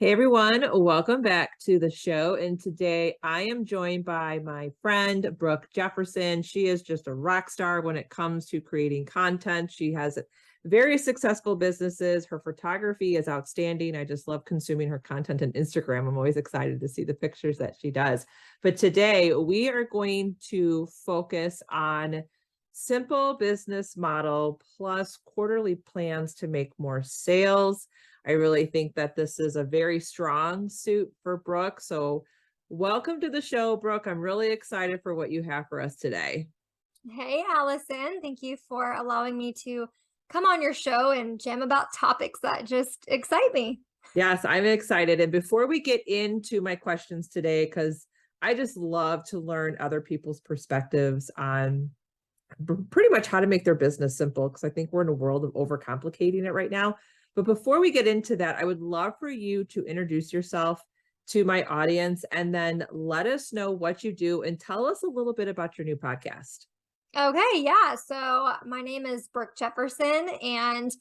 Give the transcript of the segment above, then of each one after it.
Hey everyone, welcome back to the show. And today I am joined by my friend, Brooke Jefferson. She is just a rock star when it comes to creating content. She has very successful businesses. Her photography is outstanding. I just love consuming her content on Instagram. I'm always excited to see the pictures that she does. But today we are going to focus on simple business model plus quarterly plans to make more sales. I really think that this is a very strong suit for Brooke. So welcome to the show, Brooke. I'm really excited for what you have for us today. Hey, Allison. Thank you for allowing me to come on your show and jam about topics that just excite me. Yes, I'm excited. And before we get into my questions today, because I just love to learn other people's perspectives on pretty much how to make their business simple, because I think we're in a world of overcomplicating it right now. But before we get into that, I would love for you to introduce yourself to my audience and then let us know what you do and tell us a little bit about your new podcast. Okay, yeah. So my name is Brooke Jefferson and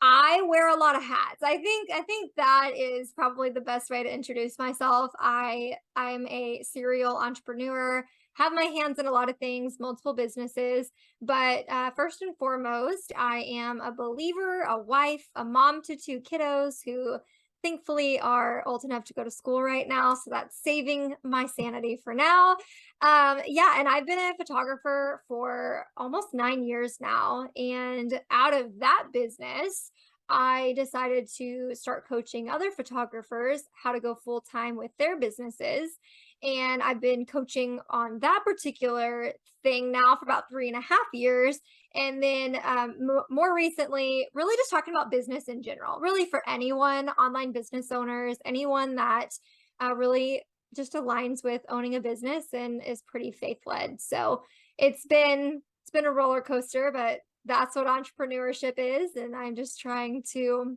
I wear a lot of hats. I think that is probably the best way to introduce myself. I'm a serial entrepreneur, have my hands in a lot of things, multiple businesses, but first and foremost, I am a believer, a wife, a mom to two kiddos who thankfully are old enough to go to school right now, so that's saving my sanity for now. Yeah, and I've been a photographer for almost 9 years now, and out of that business I decided to start coaching other photographers how to go full time with their businesses. And I've been coaching on that particular thing now for about 3.5 years. And then more recently, really just talking about business in general, really for anyone, online business owners, anyone that really just aligns with owning a business and is pretty faith led. So it's been a roller coaster, but that's what entrepreneurship is, and I'm just trying to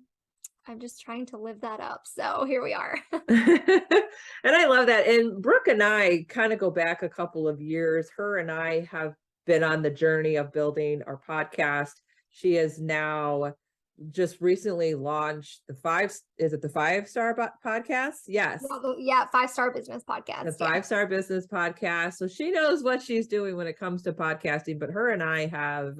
live that up. So here we are. And I love that. And Brooke and I kind of go back a couple of years. Her and I have been on the journey of building our podcast. She is now just recently launched the podcast? Yes. Yeah, 5-star business The podcast. Yeah. 5-star business podcast. So she knows what she's doing when it comes to podcasting, but her and I have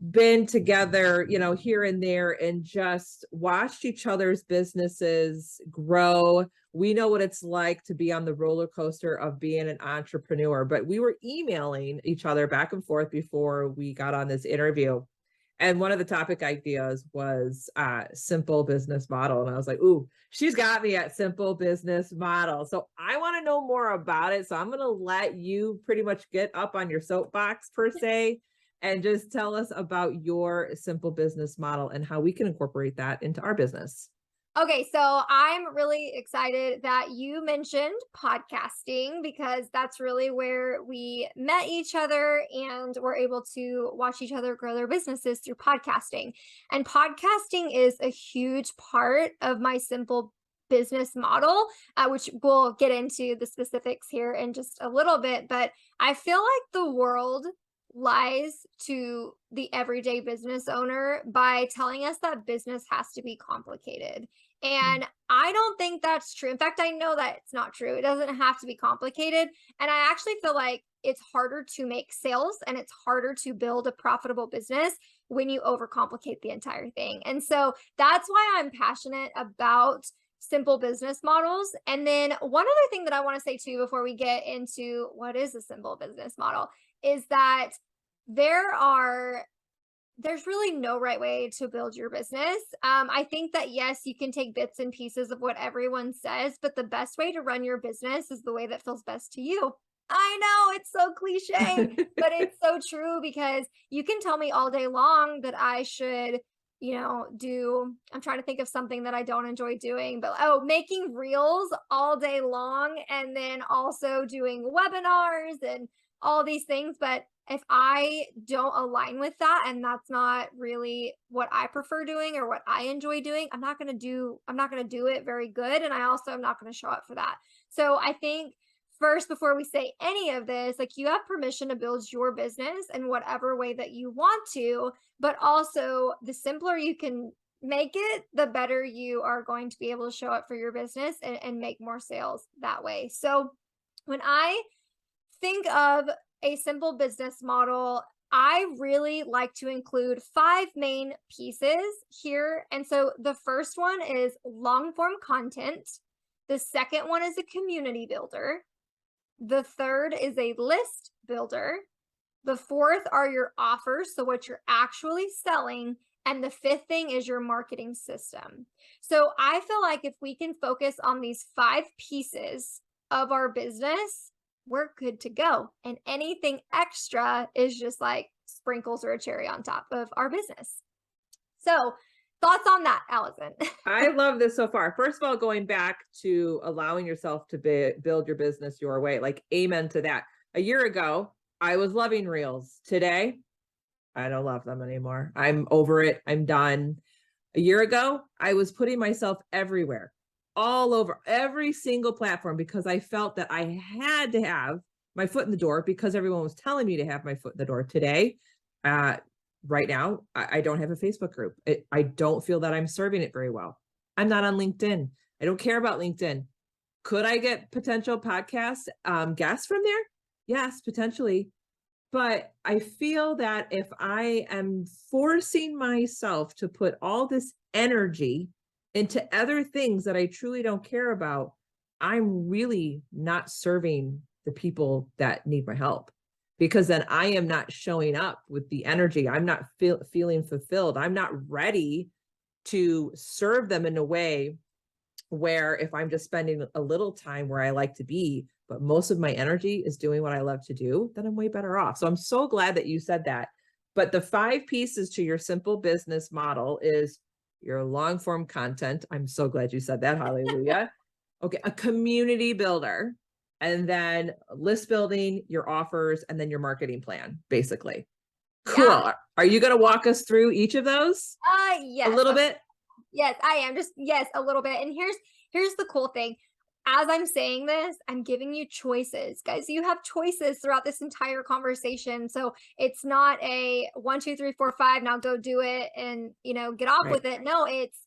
been together, here and there and just watched each other's businesses grow. We know what it's like to be on the roller coaster of being an entrepreneur, but we were emailing each other back and forth before we got on this interview. And one of the topic ideas was simple business model. And I was like, ooh, she's got me at simple business model. So I want to know more about it. So I'm going to let you pretty much get up on your soapbox per se and just tell us about your simple business model and how we can incorporate that into our business. Okay, so I'm really excited that you mentioned podcasting because that's really where we met each other and were able to watch each other grow their businesses through podcasting. And podcasting is a huge part of my simple business model, which we'll get into the specifics here in just a little bit. But I feel like the world lies to the everyday business owner by telling us that business has to be complicated. And I don't think that's true. In fact, I know that it's not true. It doesn't have to be complicated. And I actually feel like it's harder to make sales and it's harder to build a profitable business when you overcomplicate the entire thing. And so that's why I'm passionate about simple business models. And then one other thing that I want to say too before we get into what is a simple business model is that there's really no right way to build your business. I think that yes, you can take bits and pieces of what everyone says, but the best way to run your business is the way that feels best to you. I know it's so cliche, but it's so true because you can tell me all day long that I should, I'm trying to think of something that I don't enjoy doing, but making reels all day long and then also doing webinars and all these things. But if I don't align with that and that's not really what I prefer doing or what I enjoy doing, I'm not going to do it very good, and I also am not going to show up for that. So I think first, before we say any of this, like, you have permission to build your business in whatever way that you want to, but also the simpler you can make it, the better you are going to be able to show up for your business and make more sales that way. So when I think of a simple business model, I really like to include 5 main pieces here. And so the first one is long form content. The second one is a community builder. The third is a list builder. The fourth are your offers, so what you're actually selling. And the fifth thing is your marketing system. So I feel like if we can focus on these 5 pieces of our business, we're good to go. And anything extra is just like sprinkles or a cherry on top of our business. So, thoughts on that, Allison? I love this so far. First of all, going back to allowing yourself to build your business your way, like amen to that. A year ago, I was loving reels. Today, I don't love them anymore. I'm over it. I'm done. A year ago, I was putting myself everywhere, all over every single platform, because I felt that I had to have my foot in the door because everyone was telling me to have my foot in the door. Today, right now, I don't have a Facebook group. I don't feel that I'm serving it very well. I'm not on LinkedIn. I don't care about LinkedIn. Could I get potential podcast guests from there? Yes, potentially. But I feel that if I am forcing myself to put all this energy into other things that I truly don't care about, I'm really not serving the people that need my help, because then I am not showing up with the energy. I'm not feeling fulfilled. I'm not ready to serve them in a way where if I'm just spending a little time where I like to be, but most of my energy is doing what I love to do, then I'm way better off. So I'm so glad that you said that. But the 5 pieces to your simple business model is your long form content. I'm so glad you said that. Hallelujah. Okay. A community builder, and then list building, your offers, and then your marketing plan, basically. Cool. Yeah. Are you going to walk us through each of those? Yes. A little bit? Yes, I am. Just yes, a little bit. And here's the cool thing. As I'm saying this, I'm giving you choices. Guys, you have choices throughout this entire conversation. So it's not a 1, 2, 3, 4, 5, now go do it and get off Right. with it. No, it's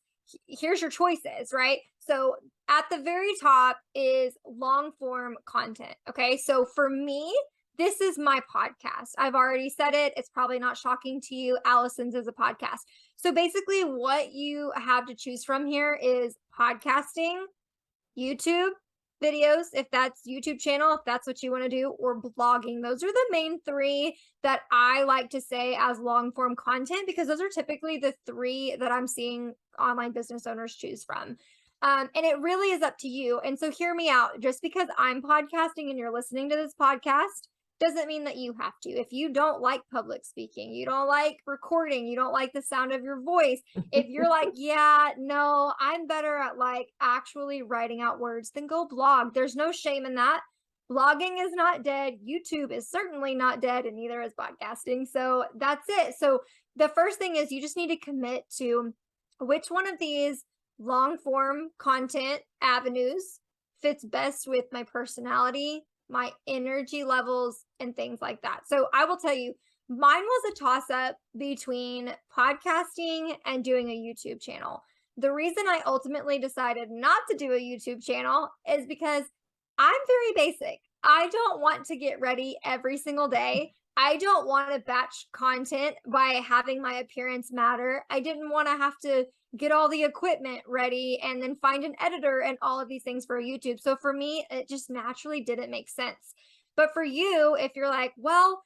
here's your choices, right? So at the very top is long form content. Okay. So for me, this is my podcast. I've already said it. It's probably not shocking to you. Allison's is a podcast. So basically, what you have to choose from here is podcasting, YouTube videos, if that's YouTube channel, if that's what you want to do, or blogging. Those are the main 3 that I like to say as long form content, because those are typically the 3 that I'm seeing online business owners choose from. And it really is up to you. And so hear me out. Just because I'm podcasting and you're listening to this podcast doesn't mean that you have to. If you don't like public speaking, you don't like recording, you don't like the sound of your voice, if you're like, yeah, no, I'm better at like actually writing out words, then go blog. There's no shame in that. Blogging is not dead. YouTube is certainly not dead, and neither is podcasting. So that's it. So the first thing is you just need to commit to which one of these long form content avenues fits best with my personality, my energy levels, and things like that. So I will tell you, mine was a toss up between podcasting and doing a YouTube channel. The reason I ultimately decided not to do a YouTube channel is because I'm very basic. I don't want to get ready every single day. I don't want to batch content by having my appearance matter. I didn't want to have to get all the equipment ready and then find an editor and all of these things for YouTube. So for me, it just naturally didn't make sense. But for you, if you're like, well,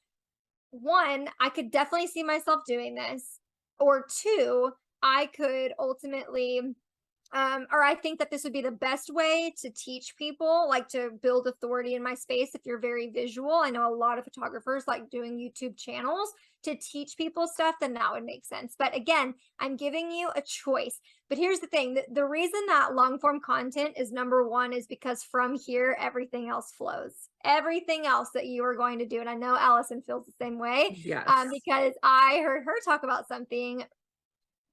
1, I could definitely see myself doing this, or 2, I could ultimately or I think that this would be the best way to teach people, like to build authority in my space. If you're very visual, I know a lot of photographers like doing YouTube channels to teach people stuff, then that would make sense. But again, I'm giving you a choice. But here's the thing, the reason that long form content is number 1 is because from here, everything else flows. Everything else that you are going to do. And I know Allison feels the same way. Yes. Because I heard her talk about something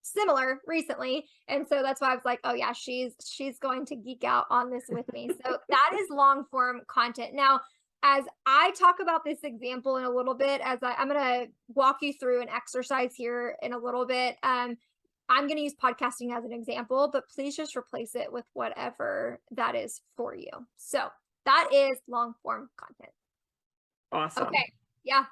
similar recently, and so that's why I was like, oh yeah, she's going to geek out on this with me. So that is long form content. Now, as I talk about this example in a little bit, as I'm going to walk you through an exercise here in a little bit, I'm going to use podcasting as an example, but please just replace it with whatever that is for you. So that is long form content. Awesome. Okay. Yeah.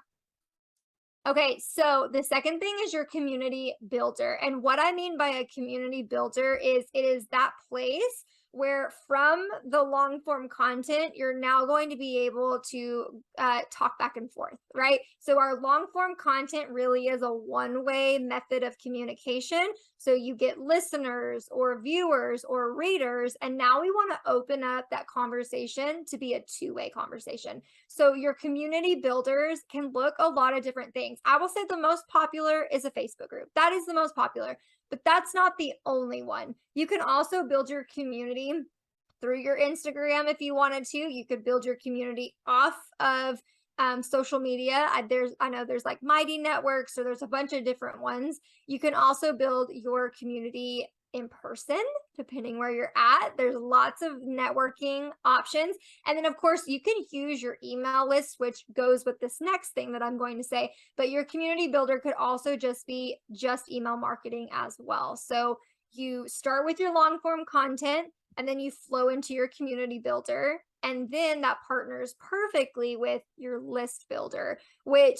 Okay, so the second thing is your community builder. And what I mean by a community builder is it is that place where from the long form content, you're now going to be able to talk back and forth, right? So our long form content really is a one-way method of communication. So you get listeners or viewers or readers, and now we want to open up that conversation to be a two-way conversation. So your community builders can look a lot of different things. I will say the most popular is a Facebook group. That is the most popular, but that's not the only one. You can also build your community through your Instagram if you wanted to. You could build your community off of social media. I know there's like Mighty Networks, so there's a bunch of different ones. You can also build your community in person, depending where you're at. There's lots of networking options. And then of course you can use your email list, which goes with this next thing that I'm going to say, but your community builder could also just be just email marketing as well. So you start with your long form content and then you flow into your community builder. And then that partners perfectly with your list builder, which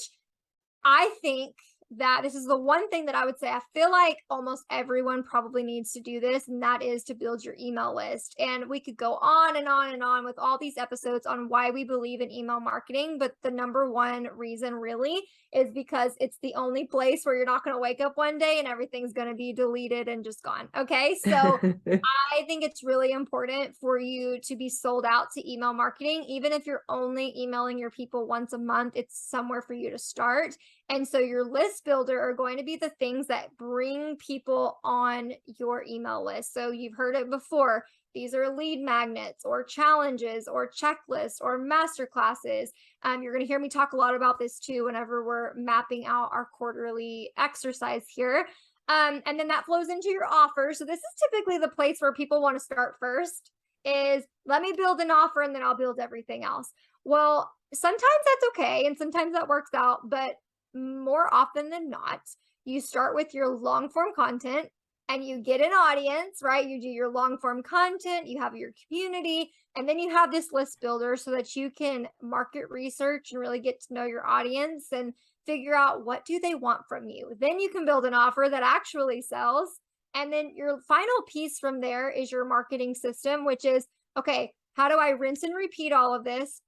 I think that this is the one thing that I would say, I feel like almost everyone probably needs to do this, and that is to build your email list. And we could go on and on and on with all these episodes on why we believe in email marketing, but the number one reason really is because it's the only place where you're not going to wake up one day and everything's going to be deleted and just gone. Okay. So I think it's really important for you to be sold out to email marketing. Even if you're only emailing your people once a month, it's somewhere for you to start. And so your list builder are going to be the things that bring people on your email list. So you've heard it before. These are lead magnets or challenges or checklists or masterclasses. You're going to hear me talk a lot about this too whenever we're mapping out our quarterly exercise here. And then that flows into your offer. So this is typically the place where people want to start first is let me build an offer and then I'll build everything else. Well, sometimes that's okay. And sometimes that works out, but more often than not, you start with your long form content and you get an audience, right? You do your long form content, you have your community, and then you have this list builder so that you can market research and really get to know your audience and figure out what do they want from you. Then you can build an offer that actually sells. And then your final piece from there is your marketing system, which is, okay, how do I rinse and repeat all of this?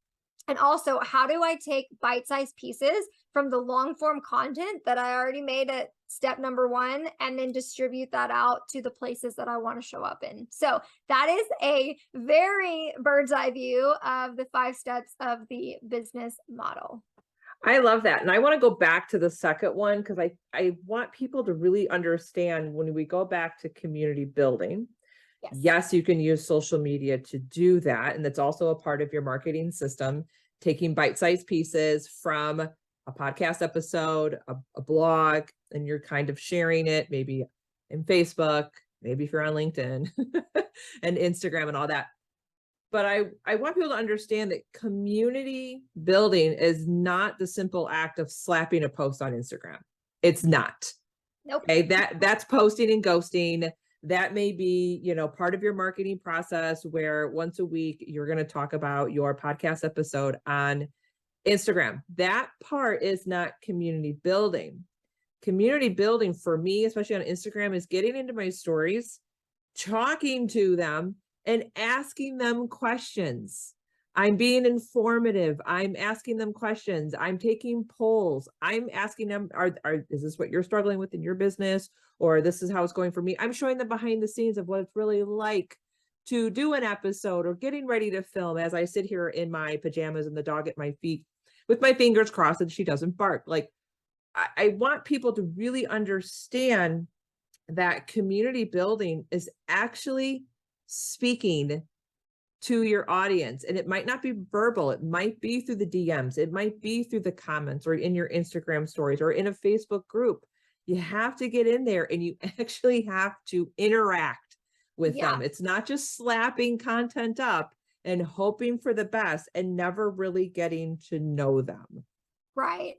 And also, how do I take bite-sized pieces from the long form content that I already made at step number one and then distribute that out to the places that I want to show up in? So that is a very bird's eye view of the 5 steps of the business model. I love that. And I want to go back to the second one because I want people to really understand when we go back to community building. Yes, you can use social media to do that. And that's also a part of your marketing system, taking bite-sized pieces from a podcast episode, a blog, and you're kind of sharing it maybe in Facebook, maybe if you're on LinkedIn and Instagram and all that. But I want people to understand that community building is not the simple act of slapping a post on Instagram. It's not. Nope. Okay, that's posting and ghosting. That may be, part of your marketing process where once a week you're going to talk about your podcast episode on Instagram. That part is not community building. Community building for me, especially on Instagram, is getting into my stories, talking to them, and asking them questions. I'm being informative. I'm asking them questions. I'm taking polls. I'm asking them, is this what you're struggling with in your business? Or this is how it's going for me. I'm showing them behind the scenes of what it's really like to do an episode or getting ready to film as I sit here in my pajamas and the dog at my feet with my fingers crossed that she doesn't bark. Like, I want people to really understand that community building is actually speaking to your audience. And it might not be verbal. It might be through the DMs. It might be through the comments or in your Instagram stories or in a Facebook group. You have to get in there and you actually have to interact with them. It's not just slapping content up and hoping for the best and never really getting to know them. Right.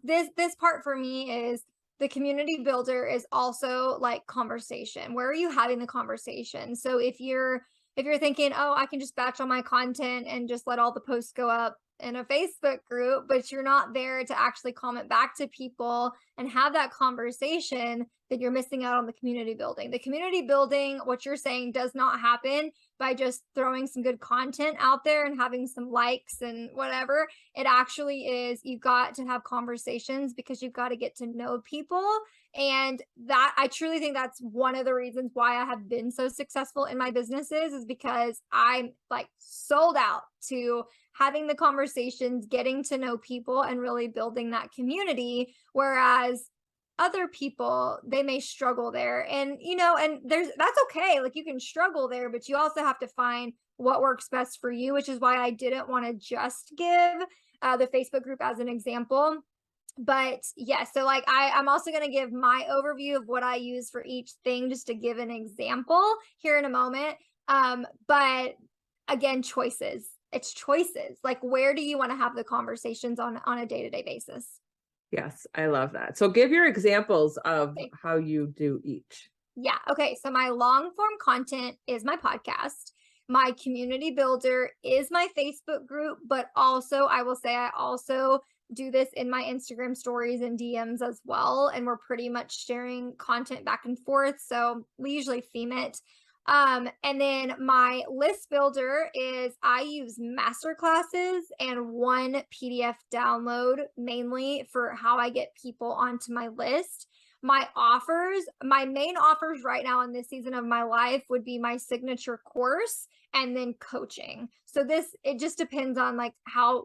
This part for me is the community builder is also like conversation. Where are you having the conversation? So if you're thinking, oh, I can just batch all my content and just let all the posts go up in a Facebook group, but you're not there to actually comment back to people and have that conversation, then you're missing out on the community building. The community building, what you're saying, does not happen by just throwing some good content out there and having some likes and whatever. It actually is, you've got to have conversations because you've got to get to know people. And that, I truly think that's one of the reasons why I have been so successful in my businesses, is because I'm like sold out to having the conversations, getting to know people, and really building that community. Whereas other people, they may struggle there. And, and that's okay. Like, you can struggle there, but you also have to find what works best for you, which is why I didn't want to just give the Facebook group as an example. But yeah, so like I'm also going to give my overview of what I use for each thing, just to give an example here in a moment. But again, choices. It's choices. Like, where do you want to have the conversations on a day-to-day basis? Yes, I love that. So give your examples of Okay. how you do each. Yeah. Okay. So my long form content is my podcast. My community builder is my Facebook group, but also I will say I also do this in my Instagram stories and DMs as well. And we're pretty much sharing content back and forth. So we usually theme it. And then my list builder is, I use master classes and one PDF download mainly for how I get people onto my list. My offers, my main offers right now in this season of my life would be my signature course and then coaching. So it just depends on like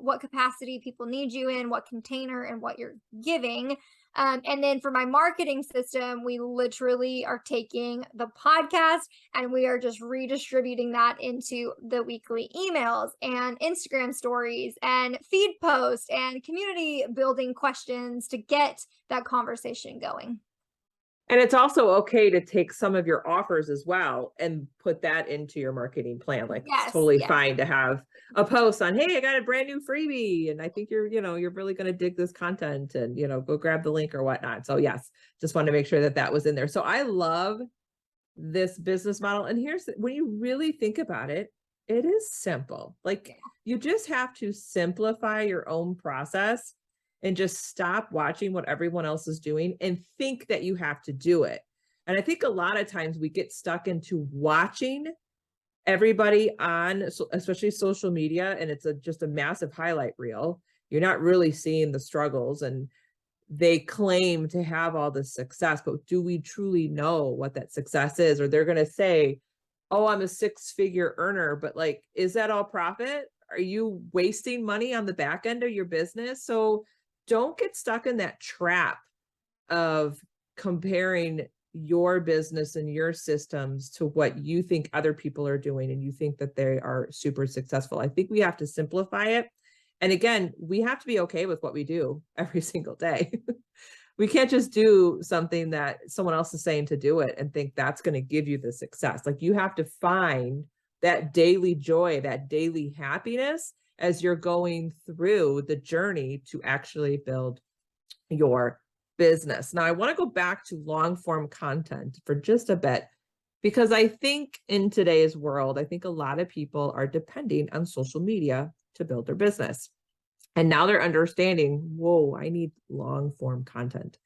what capacity people need you in, what container, and what you're giving. And then for my marketing system, we literally are taking the podcast and we are just redistributing that into the weekly emails and Instagram stories and feed posts and community building questions to get that conversation going. And it's also okay to take some of your offers as well and put that into your marketing plan. Like, Yes, it's totally yes. fine to have a post on, hey, I got a brand new freebie, and I think you're really going to dig this content, and, go grab the link or whatnot. So yes, just wanted to make sure that was in there. So I love this business model. And when you really think about it, it is simple. Like, you just have to simplify your own process and just stop watching what everyone else is doing and think that you have to do it. And I think a lot of times we get stuck into watching everybody on, especially social media, and it's just a massive highlight reel. You're not really seeing the struggles, and they claim to have all the success, but do we truly know what that success is? Or they're going to say, oh, I'm a 6-figure earner, but like, is that all profit? Are you wasting money on the back end of your business? So don't get stuck in that trap of comparing your business and your systems to what you think other people are doing, and you think that they are super successful. I think we have to simplify it. And again, we have to be okay with what we do every single day. We can't just do something that someone else is saying to do it and think that's going to give you the success. Like, you have to find that daily joy, that daily happiness as you're going through the journey to actually build your business. Now, I want to go back to long form content for just a bit, because I think in today's world, I think a lot of people are depending on social media to build their business. And now they're understanding, whoa, I need long form content.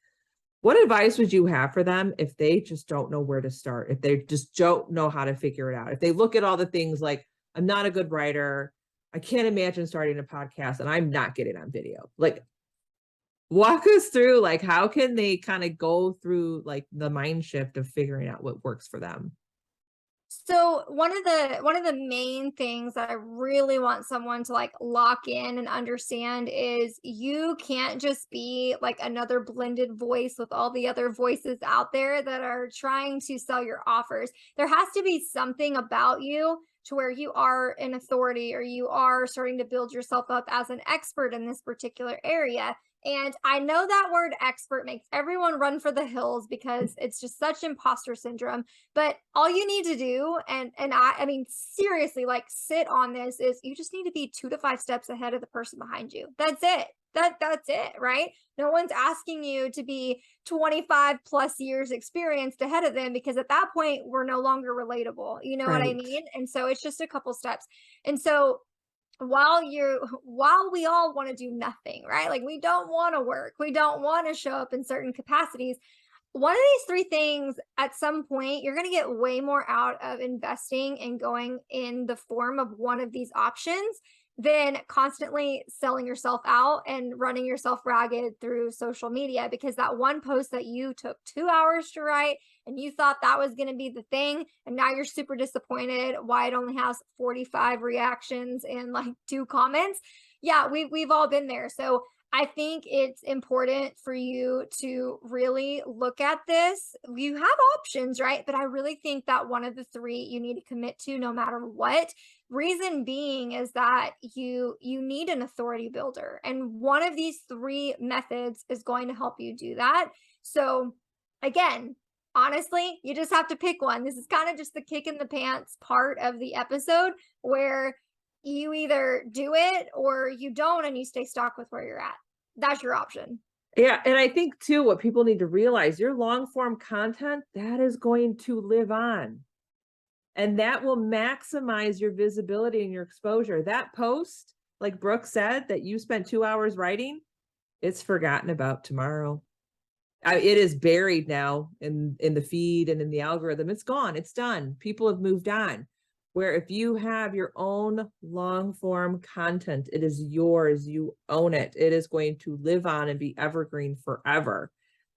What advice would you have for them if they just don't know where to start? If they just don't know how to figure it out? If they look at all the things like, I'm not a good writer, I can't imagine starting a podcast, and I'm not getting on video. Like, walk us through, like, how can they kind of go through like the mind shift of figuring out what works for them? So one of the main things that I really want someone to like lock in and understand is, you can't just be like another blended voice with all the other voices out there that are trying to sell your offers. There has to be something about you to where you are an authority, or you are starting to build yourself up as an expert in this particular area. And I know that word expert makes everyone run for the hills because it's just such imposter syndrome. But all you need to do, and I mean, seriously, like, sit on this, is you just need to be 2 to 5 steps ahead of the person behind you. That's it. That's it, right? No one's asking you to be 25 plus years experienced ahead of them, because at that point we're no longer relatable. You know what I Right. mean? And so it's just a couple steps. And so while we all want to do nothing, right? Like we don't want to work, we don't want to show up in certain capacities. One of these three things, at some point, you're going to get way more out of investing and going in the form of one of these options than constantly selling yourself out and running yourself ragged through social media, because that one post that you took 2 hours to write and you thought that was going to be the thing, and now you're super disappointed why it only has 45 reactions and like 2 comments. Yeah, we've all been there. So I think it's important for you to really look at this. You have options, right? But I really think that one of the three you need to commit to no matter what. Reason being is that you need an authority builder, and one of these three methods is going to help you do that. So again, honestly, you just have to pick one. This is kind of just the kick in the pants part of the episode, where you either do it or you don't and you stay stuck with where you're at. That's your option. Yeah, and I think too, what people need to realize, your long form content, that is going to live on. And that will maximize your visibility and your exposure. That post, like Brooke said, that you spent 2 hours writing, it's forgotten about tomorrow. It is buried now in the feed and in the algorithm. It's gone. It's done. People have moved on. Where if you have your own long form content, it is yours. You own it. It is going to live on and be evergreen forever.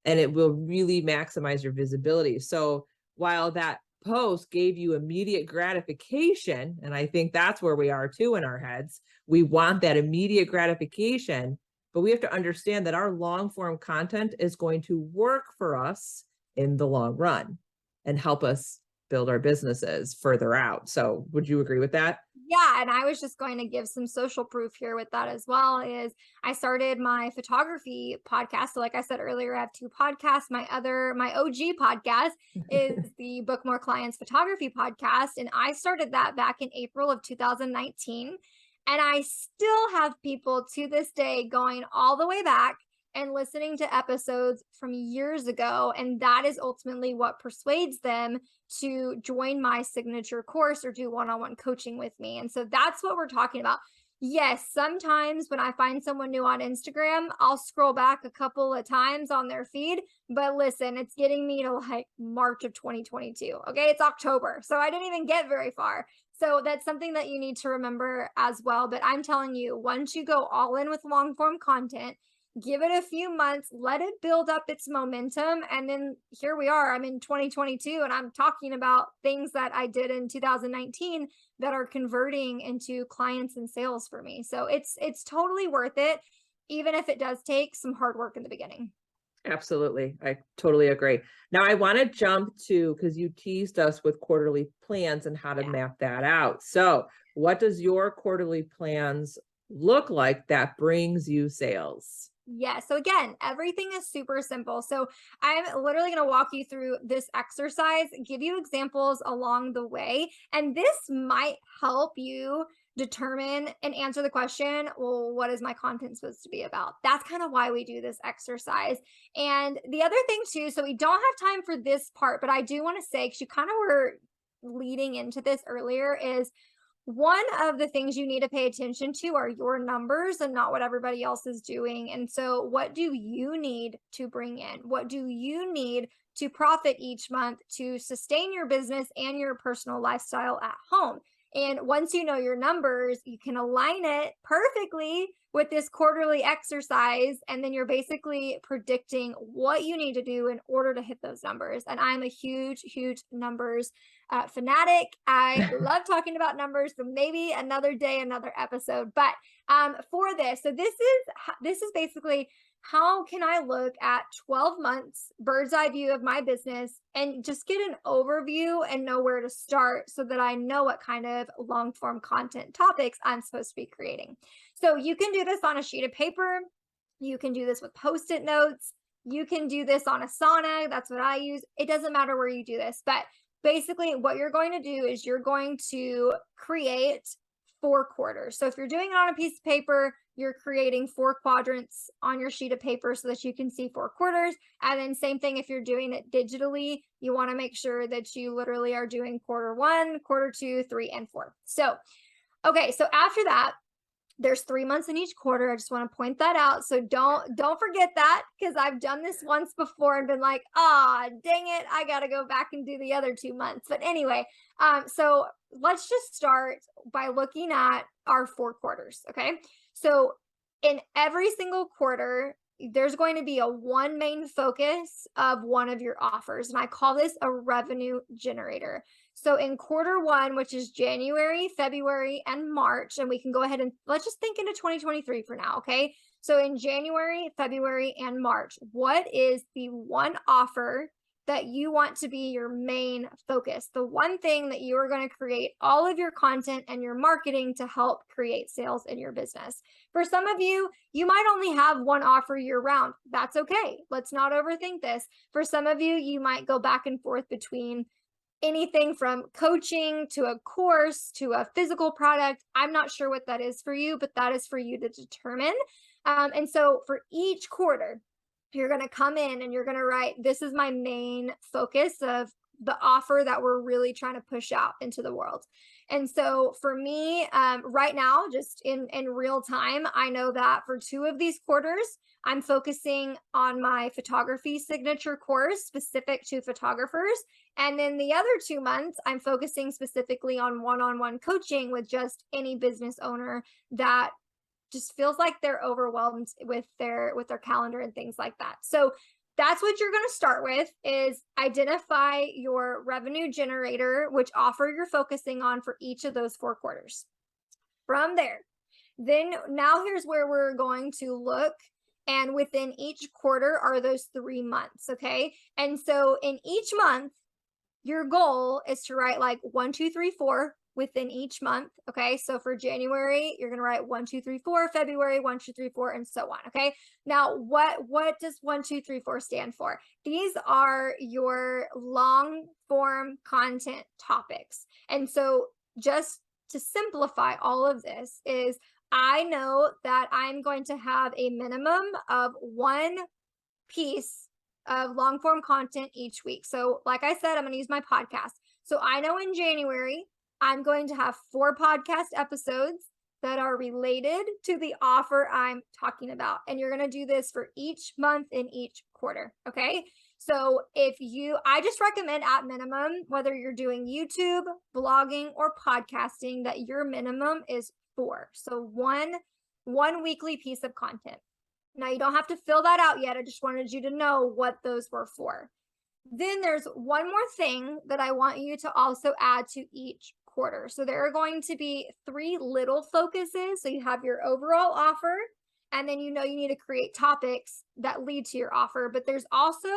And it will really maximize your visibility. So while that post gave you immediate gratification, and I think that's where we are too in our heads, we want that immediate gratification, but we have to understand that our long form content is going to work for us in the long run and help us build our businesses further out. So would you agree with that? Yeah, and I was just going to give some social proof here with that as well. Is I started my photography podcast. So like I said earlier, I have 2 podcasts. My OG podcast is the Book More Clients Photography podcast, and I started that back in April of 2019. And I still have people to this day going all the way back and listening to episodes from years ago. And that is ultimately what persuades them to join my signature course or do one-on-one coaching with me. And so that's what we're talking about. Yes, sometimes when I find someone new on Instagram, I'll scroll back a couple of times on their feed. But listen, it's getting me to like March of 2022. Okay, it's October. So I didn't even get very far. So that's something that you need to remember as well. But I'm telling you, once you go all in with long form content, give it a few months, let it build up its momentum. And then here we are. I'm in 2022 and I'm talking about things that I did in 2019 that are converting into clients and sales for me. So it's totally worth it, even if it does take some hard work in the beginning. Absolutely. I totally agree. Now I want to jump to, because you teased us with quarterly plans and how to map that out. So what does your quarterly plans look like that brings you sales? Yeah. So again, everything is super simple. So I'm literally going to walk you through this exercise, give you examples along the way, and this might help you determine and answer the question, well, what is my content supposed to be about? That's kind of why we do this exercise. And the other thing too, so we don't have time for this part, but I do want to say, because you kind of were leading into this earlier, is one of the things you need to pay attention to are your numbers and not what everybody else is doing. And so, what do you need to bring in? What do you need to profit each month to sustain your business and your personal lifestyle at home? And once you know your numbers, you can align it perfectly with this quarterly exercise. And then you're basically predicting what you need to do in order to hit those numbers. And I'm a huge, huge numbers fanatic. I love talking about numbers, so maybe another day, another episode. But for this, so this is basically, how can I look at 12 months bird's eye view of my business and just get an overview and know where to start, so that I know what kind of long form content topics I'm supposed to be creating. So you can do this on a sheet of paper. You can do this with Post-it notes. You can do this on Asana. That's what I use. It doesn't matter where you do this, but basically what you're going to do is you're going to create 4 quarters. So if you're doing it on a piece of paper, you're creating 4 quadrants on your sheet of paper so that you can see 4 quarters. And then same thing, if you're doing it digitally, you want to make sure that you literally are doing quarter 1, quarter 2, 3, and 4. So, okay. So after that, there's 3 months in each quarter. I just want to point that out. So don't forget that, because I've done this once before and been like, dang it, I got to go back and do the other 2 months. But anyway, so let's just start by looking at our 4 quarters. Okay. So in every single quarter, there's going to be a one main focus of one of your offers. And I call this a revenue generator. So in quarter 1, which is January, February, and March, and we can go ahead and let's just think into 2023 for now. Okay. So in January, February, and March, what is the one offer that you want to be your main focus? The one thing that you are going to create all of your content and your marketing to help create sales in your business. For some of you, you might only have one offer year round. That's okay. Let's not overthink this. For some of you, you might go back and forth between anything from coaching to a course to a physical product. I'm not sure what that is for you, but that is for you to determine. And so for each quarter, you're going to come in and you're going to write, this is my main focus of the offer that we're really trying to push out into the world. And so for me, right now, just in real time, I know that for 2 of these quarters, I'm focusing on my photography signature course specific to photographers. And then the other 2 months, I'm focusing specifically on one-on-one coaching with just any business owner that just feels like they're overwhelmed with their calendar and things like that. So that's what you're going to start with, is identify your revenue generator, which offer you're focusing on for each of those 4 quarters. From there, then now here's where we're going to look. And within each quarter are those 3 months. Okay. And so in each month, your goal is to write like 1, 2, 3, 4 within each month. Okay. So for January, you're going to write 1, 2, 3, 4, February, 1, 2, 3, 4, and so on. Okay. Now, what does 1, 2, 3, 4 stand for? These are your long form content topics. And so just to simplify all of this is, I know that I'm going to have a minimum of 1 piece of long form content each week. So like I said, I'm going to use my podcast. So I know in January, I'm going to have 4 podcast episodes that are related to the offer I'm talking about. And you're going to do this for each month in each quarter. Okay. So I just recommend at minimum, whether you're doing YouTube, blogging, or podcasting, that your minimum is 4. So one weekly piece of content. Now you don't have to fill that out yet. I just wanted you to know what those were for. Then there's one more thing that I want you to also add to each quarter. So there are going to be 3 little focuses. So you have your overall offer, and then you need to create topics that lead to your offer. But there's also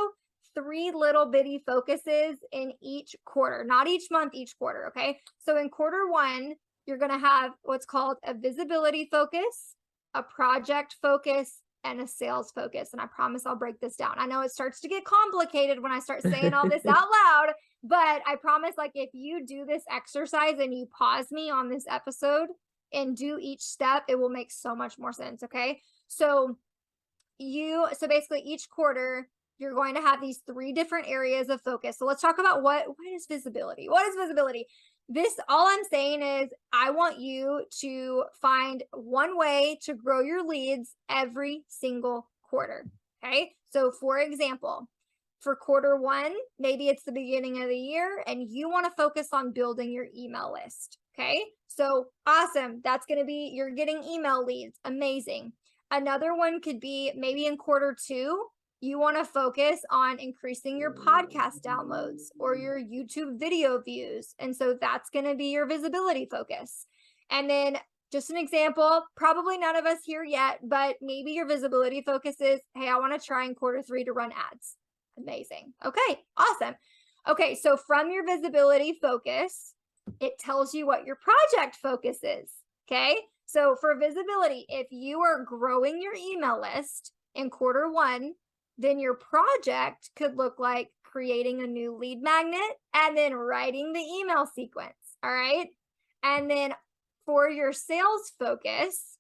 3 little bitty focuses in each quarter, not each month, each quarter. Okay. So in quarter 1, you're going to have what's called a visibility focus, a project focus, and a sales focus. And I promise I'll break this down. I know it starts to get complicated when I start saying all this out loud, but I promise, like, if you do this exercise and you pause me on this episode and do each step, it will make so much more sense. Okay. So basically each quarter, you're going to have these 3 different areas of focus. So let's talk about what is visibility? What is visibility? All I'm saying is, I want you to find one way to grow your leads every single quarter. Okay. So for example, for quarter 1, maybe it's the beginning of the year and you want to focus on building your email list. Okay. So awesome. That's going to be, you're getting email leads. Amazing. Another one could be maybe in quarter 2, you want to focus on increasing your podcast downloads or your YouTube video views. And so that's going to be your visibility focus. And then just an example, probably none of us here yet, but maybe your visibility focus is, hey, I want to try in quarter 3 to run ads. Amazing. Okay, awesome. Okay, so from your visibility focus, it tells you what your project focus is. Okay, so for visibility, if you are growing your email list in quarter 1, then your project could look like creating a new lead magnet and then writing the email sequence. All right. And then for your sales focus,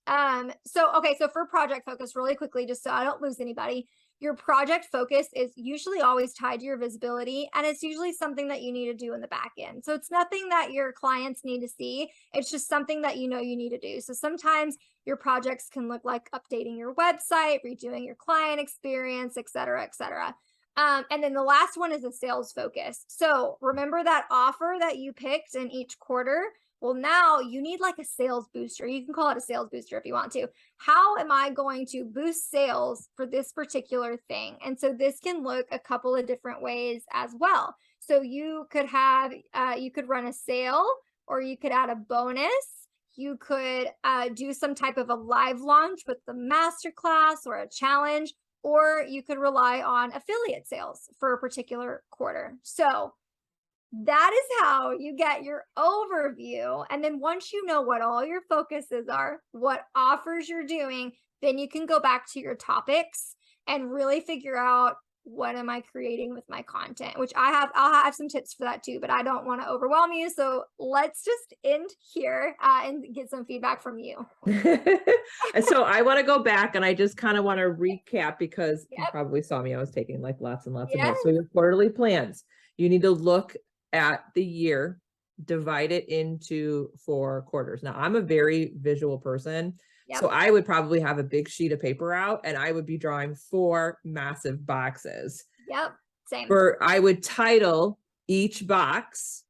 so for project focus, really quickly, just so I don't lose anybody, your project focus is usually always tied to your visibility, and it's usually something that you need to do in the back end. So it's nothing that your clients need to see. It's just something that you know you need to do. So sometimes your projects can look like updating your website, redoing your client experience, et cetera, et cetera. And then the last one is a sales focus. So remember that offer that you picked in each quarter? Well, now you need like a sales booster. You can call it a sales booster if you want to. How am I going to boost sales for this particular thing? And so this can look a couple of different ways as well. So you could have, you could run a sale, or you could add a bonus. You could do some type of a live launch with the masterclass or a challenge, or you could rely on affiliate sales for a particular quarter. So that is how you get your overview. And then once you know what all your focuses are, what offers you're doing, then you can go back to your topics and really figure out, what am I creating with my content, which I'll have some tips for that too, but I don't want to overwhelm you. So let's just end here and get some feedback from you. So I want to go back, and I just kind of want to recap, because you Yep. probably saw me, I was taking like lots and lots of Yes. notes. So your quarterly plans, you need to look at the year, divide it into 4 quarters. Now, I'm a very visual person. Yep. So I would probably have a big sheet of paper out, and I would be drawing 4 massive boxes. Yep. Same. I would title each box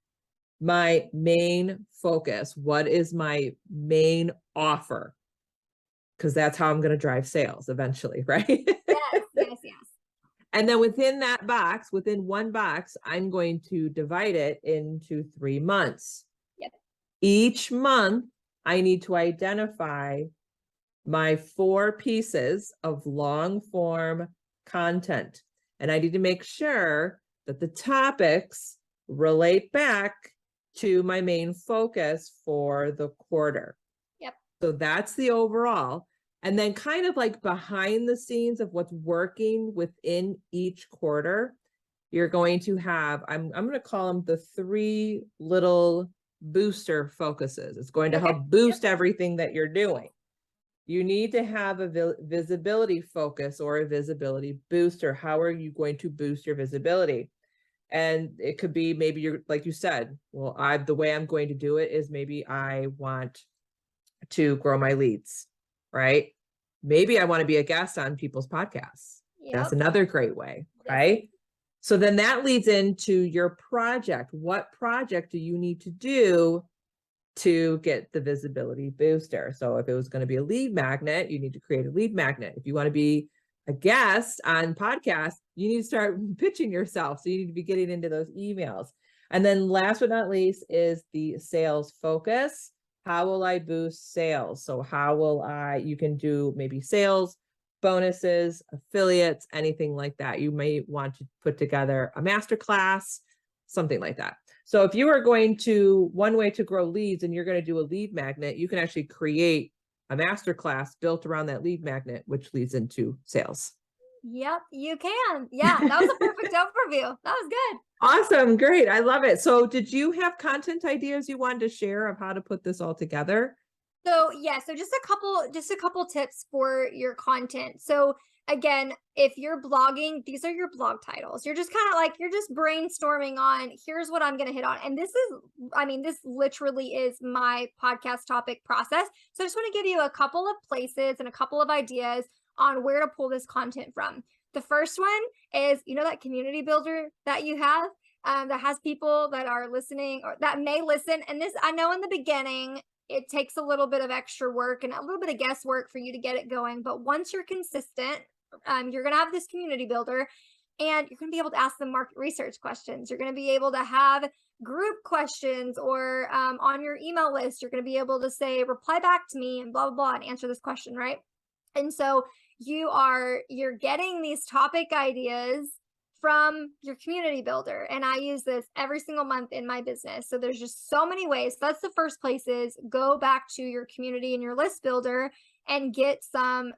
my main focus. What is my main offer? Because that's how I'm going to drive sales eventually, right? Yes, yes, yes. And then within that box, within one box, I'm going to divide it into 3 months. Yep. Each month, I need to identify my 4 pieces of long form content. And I need to make sure that the topics relate back to my main focus for the quarter. Yep. So that's the overall. And then kind of like behind the scenes of what's working within each quarter, you're going to have, I'm going to call them the 3 little booster focuses. It's going to help boost everything that you're doing. You need to have a visibility focus or a visibility booster. How are you going to boost your visibility? And it could be, maybe you're, like you said, well, the way I'm going to do it is, maybe I want to grow my leads, right? Maybe I want to be a guest on people's podcasts. Yep. That's another great way, right? So then that leads into your project. What project do you need to do to get the visibility booster? So if it was going to be a lead magnet, you need to create a lead magnet. If you want to be a guest on podcasts, you need to start pitching yourself. So you need to be getting into those emails. And then last but not least is the sales focus. How will I boost sales? So how will you can do maybe sales, bonuses, affiliates, anything like that. You may want to put together a masterclass, something like that. So if you are going to, one way to grow leads and you're going to do a lead magnet, you can actually create a masterclass built around that lead magnet, which leads into sales. Yep, you can. Yeah, that was a perfect overview. That was good. Awesome. Great. I love it. So did you have content ideas you wanted to share of how to put this all together? So yeah, so just a couple tips for your content. So again, if you're blogging, these are your blog titles. You're just kind of like, you're just brainstorming on, here's what I'm going to hit on. And this literally is my podcast topic process. So I just want to give you a couple of places and a couple of ideas on where to pull this content from. The first one is, that community builder that you have that has people that are listening or that may listen. And this, I know in the beginning, it takes a little bit of extra work and a little bit of guesswork for you to get it going. But once you're consistent, you're going to have this community builder and you're going to be able to ask them market research questions. You're going to be able to have group questions, or on your email list, you're going to be able to say, reply back to me and blah, blah, blah, and answer this question, right? And so you're getting these topic ideas from your community builder. And I use this every single month in my business. So there's just so many ways. So that's the first place, is go back to your community and your list builder and get some,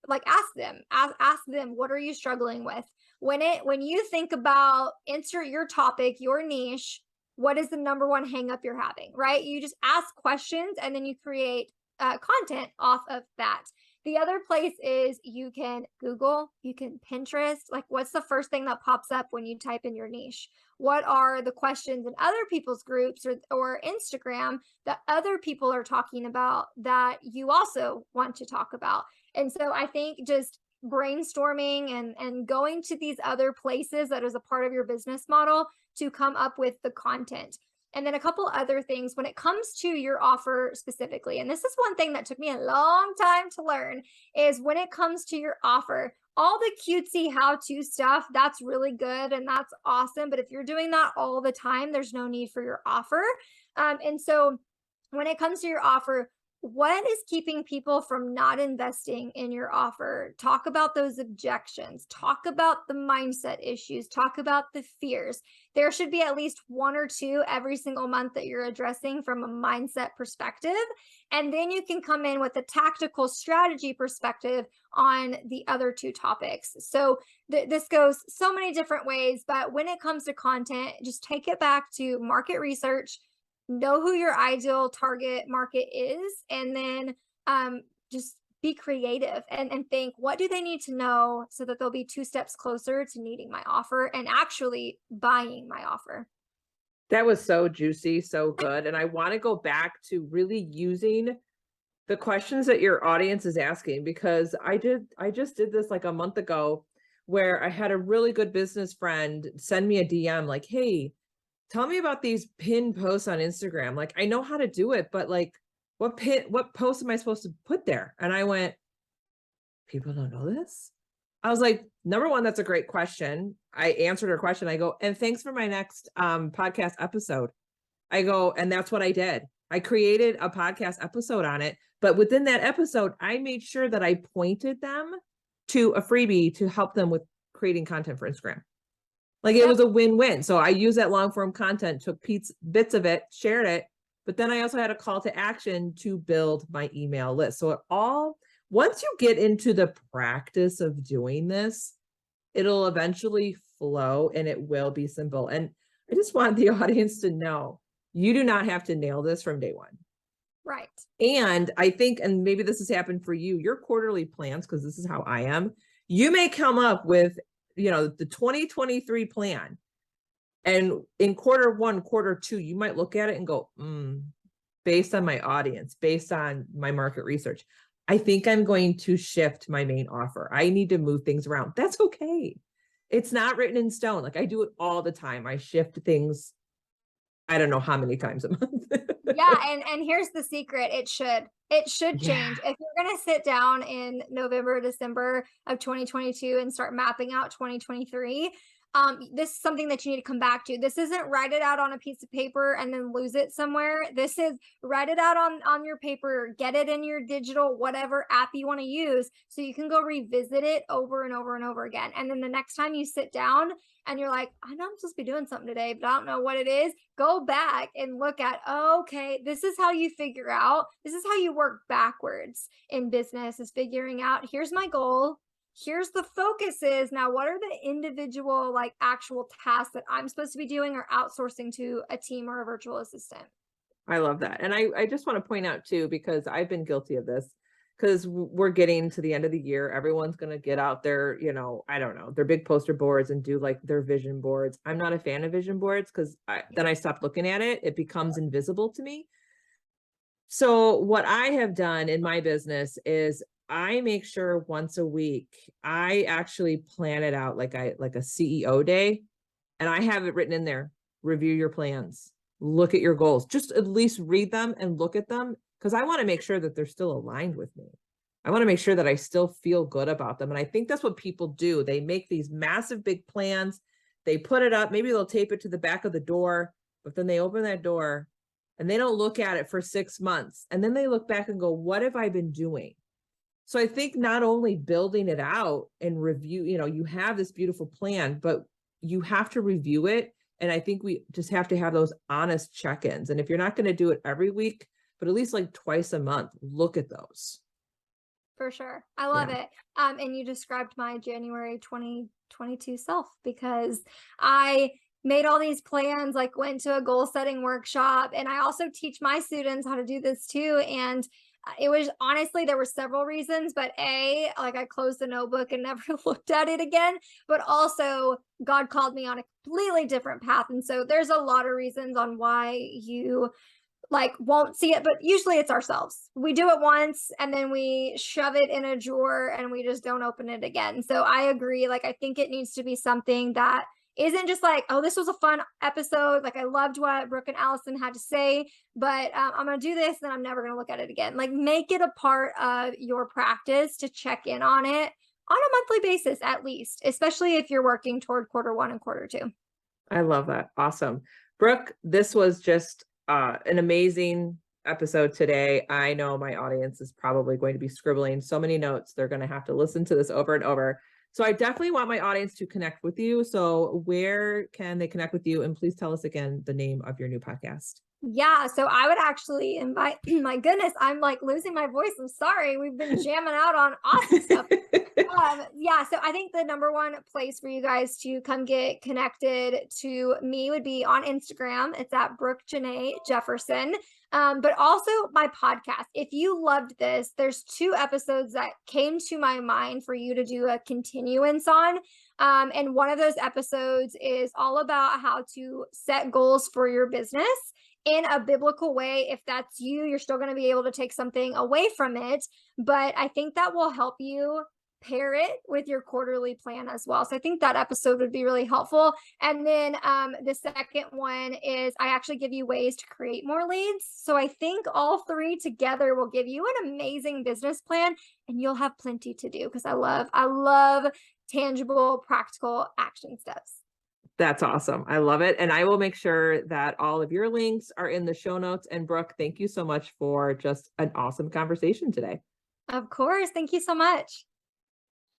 ask them, what are you struggling with? When you think about insert your topic, your niche, what is the number one hang up you're having, right? You just ask questions and then you create content off of that. The other place is you can Google, you can Pinterest. Like, what's the first thing that pops up when you type in your niche? What are the questions in other people's groups or Instagram that other people are talking about that you also want to talk about? And so I think just brainstorming and going to these other places that is a part of your business model to come up with the content. And then a couple other things when it comes to your offer specifically. And this is one thing that took me a long time to learn is when it comes to your offer, all the cutesy how-to stuff, that's really good and that's awesome. But if you're doing that all the time, there's no need for your offer. And so when it comes to your offer, what is keeping people from not investing in your offer? Talk about those objections, talk about the mindset issues, talk about the fears. There should be at least one or two every single month that you're addressing from a mindset perspective. And then you can come in with a tactical strategy perspective on the other two topics. So this goes so many different ways, but when it comes to content, just take it back to market research, know who your ideal target market is, and then just be creative and think, what do they need to know so that they'll be 2 steps closer to needing my offer and actually buying my offer. That was so juicy, so good. And I want to go back to really using the questions that your audience is asking, because I just did this like a month ago where I had a really good business friend send me a DM like, hey, tell me about these pinned posts on Instagram. Like, I know how to do it, but like, what post am I supposed to put there? And I went, people don't know this. I was like, number one, that's a great question. I answered her question. I go, and thanks for my next podcast episode. I go, and that's what I did. I created a podcast episode on it. But within that episode, I made sure that I pointed them to a freebie to help them with creating content for Instagram. Like, it was a win-win. So I used that long form content, took bits of it, shared it, but then I also had a call to action to build my email list. So once you get into the practice of doing this, it'll eventually flow and it will be simple. And I just want the audience to know, you do not have to nail this from day one. Right. And I think, and maybe this has happened for you, your quarterly plans, because this is how I am, you may come up with, the 2023 plan. And in quarter one, quarter two, you might look at it and go, based on my audience, based on my market research, I think I'm going to shift my main offer. I need to move things around. That's okay. It's not written in stone. Like, I do it all the time. I shift things, I don't know how many times a month. Yeah, and here's the secret. It should change. If you're going to sit down in November, December of 2022 and start mapping out 2023, this is something that you need to come back to. This isn't write it out on a piece of paper and then lose it somewhere. This is write it out on your paper, get it in your digital, whatever app you want to use, so you can go revisit it over and over and over again. And then the next time you sit down and you're like, I know I'm supposed to be doing something today, but I don't know what it is, go back and look at, okay, this is how you figure out, this is how you work backwards in business, is figuring out, here's my goal, here's the focuses. Now, what are the individual, like, actual tasks that I'm supposed to be doing or outsourcing to a team or a virtual assistant? I love that. And I just want to point out too, because I've been guilty of this, because we're getting to the end of the year. Everyone's going to get out their, I don't know, their big poster boards and do like their vision boards. I'm not a fan of vision boards because then I stopped looking at it. It becomes invisible to me. So what I have done in my business is I make sure once a week, I actually plan it out like a CEO day, and I have it written in there, review your plans, look at your goals, just at least read them and look at them, because I want to make sure that they're still aligned with me. I want to make sure that I still feel good about them. And I think that's what people do. They make these massive, big plans. They put it up. Maybe they'll tape it to the back of the door, but then they open that door and they don't look at it for 6 months. And then they look back and go, what have I been doing? So I think not only building it out and review, you have this beautiful plan, but you have to review it. And I think we just have to have those honest check-ins. And if you're not going to do it every week, but at least like twice a month, look at those. For sure. I love it. And you described my January 2022 self, because I made all these plans, like went to a goal setting workshop. And I also teach my students how to do this too. And it was honestly, there were several reasons, but like I closed the notebook and never looked at it again. But also, God called me on a completely different path. And so there's a lot of reasons on why you like won't see it, but usually it's ourselves. We do it once and then we shove it in a drawer and we just don't open it again. So I agree. Like, I think it needs to be something that isn't just like, oh, this was a fun episode. Like, I loved what Brooke and Allison had to say, but I'm going to do this and I'm never going to look at it again. Like, make it a part of your practice to check in on it on a monthly basis, at least, especially if you're working toward quarter 1 and quarter 2. I love that. Awesome. Brooke, this was just an amazing episode today. I know my audience is probably going to be scribbling so many notes. They're going to have to listen to this over and over. So I definitely want my audience to connect with you. So where can they connect with you? And please tell us again the name of your new podcast. Yeah, so I would actually invite, my goodness, I'm like losing my voice. I'm sorry. We've been jamming out on awesome stuff. Yeah, so I think the number one place for you guys to come get connected to me would be on Instagram. It's at Brooke Jefferson. But also my podcast. If you loved this, there's 2 episodes that came to my mind for you to do a continuance on. And one of those episodes is all about how to set goals for your business in a biblical way. If that's you, you're still going to be able to take something away from it. But I think that will help you pair it with your quarterly plan as well. So I think that episode would be really helpful. And then the second one is I actually give you ways to create more leads. So I think all 3 together will give you an amazing business plan, and you'll have plenty to do, because I love tangible, practical action steps. That's awesome. I love it. And I will make sure that all of your links are in the show notes. And Brooke, thank you so much for just an awesome conversation today. Of course. Thank you so much.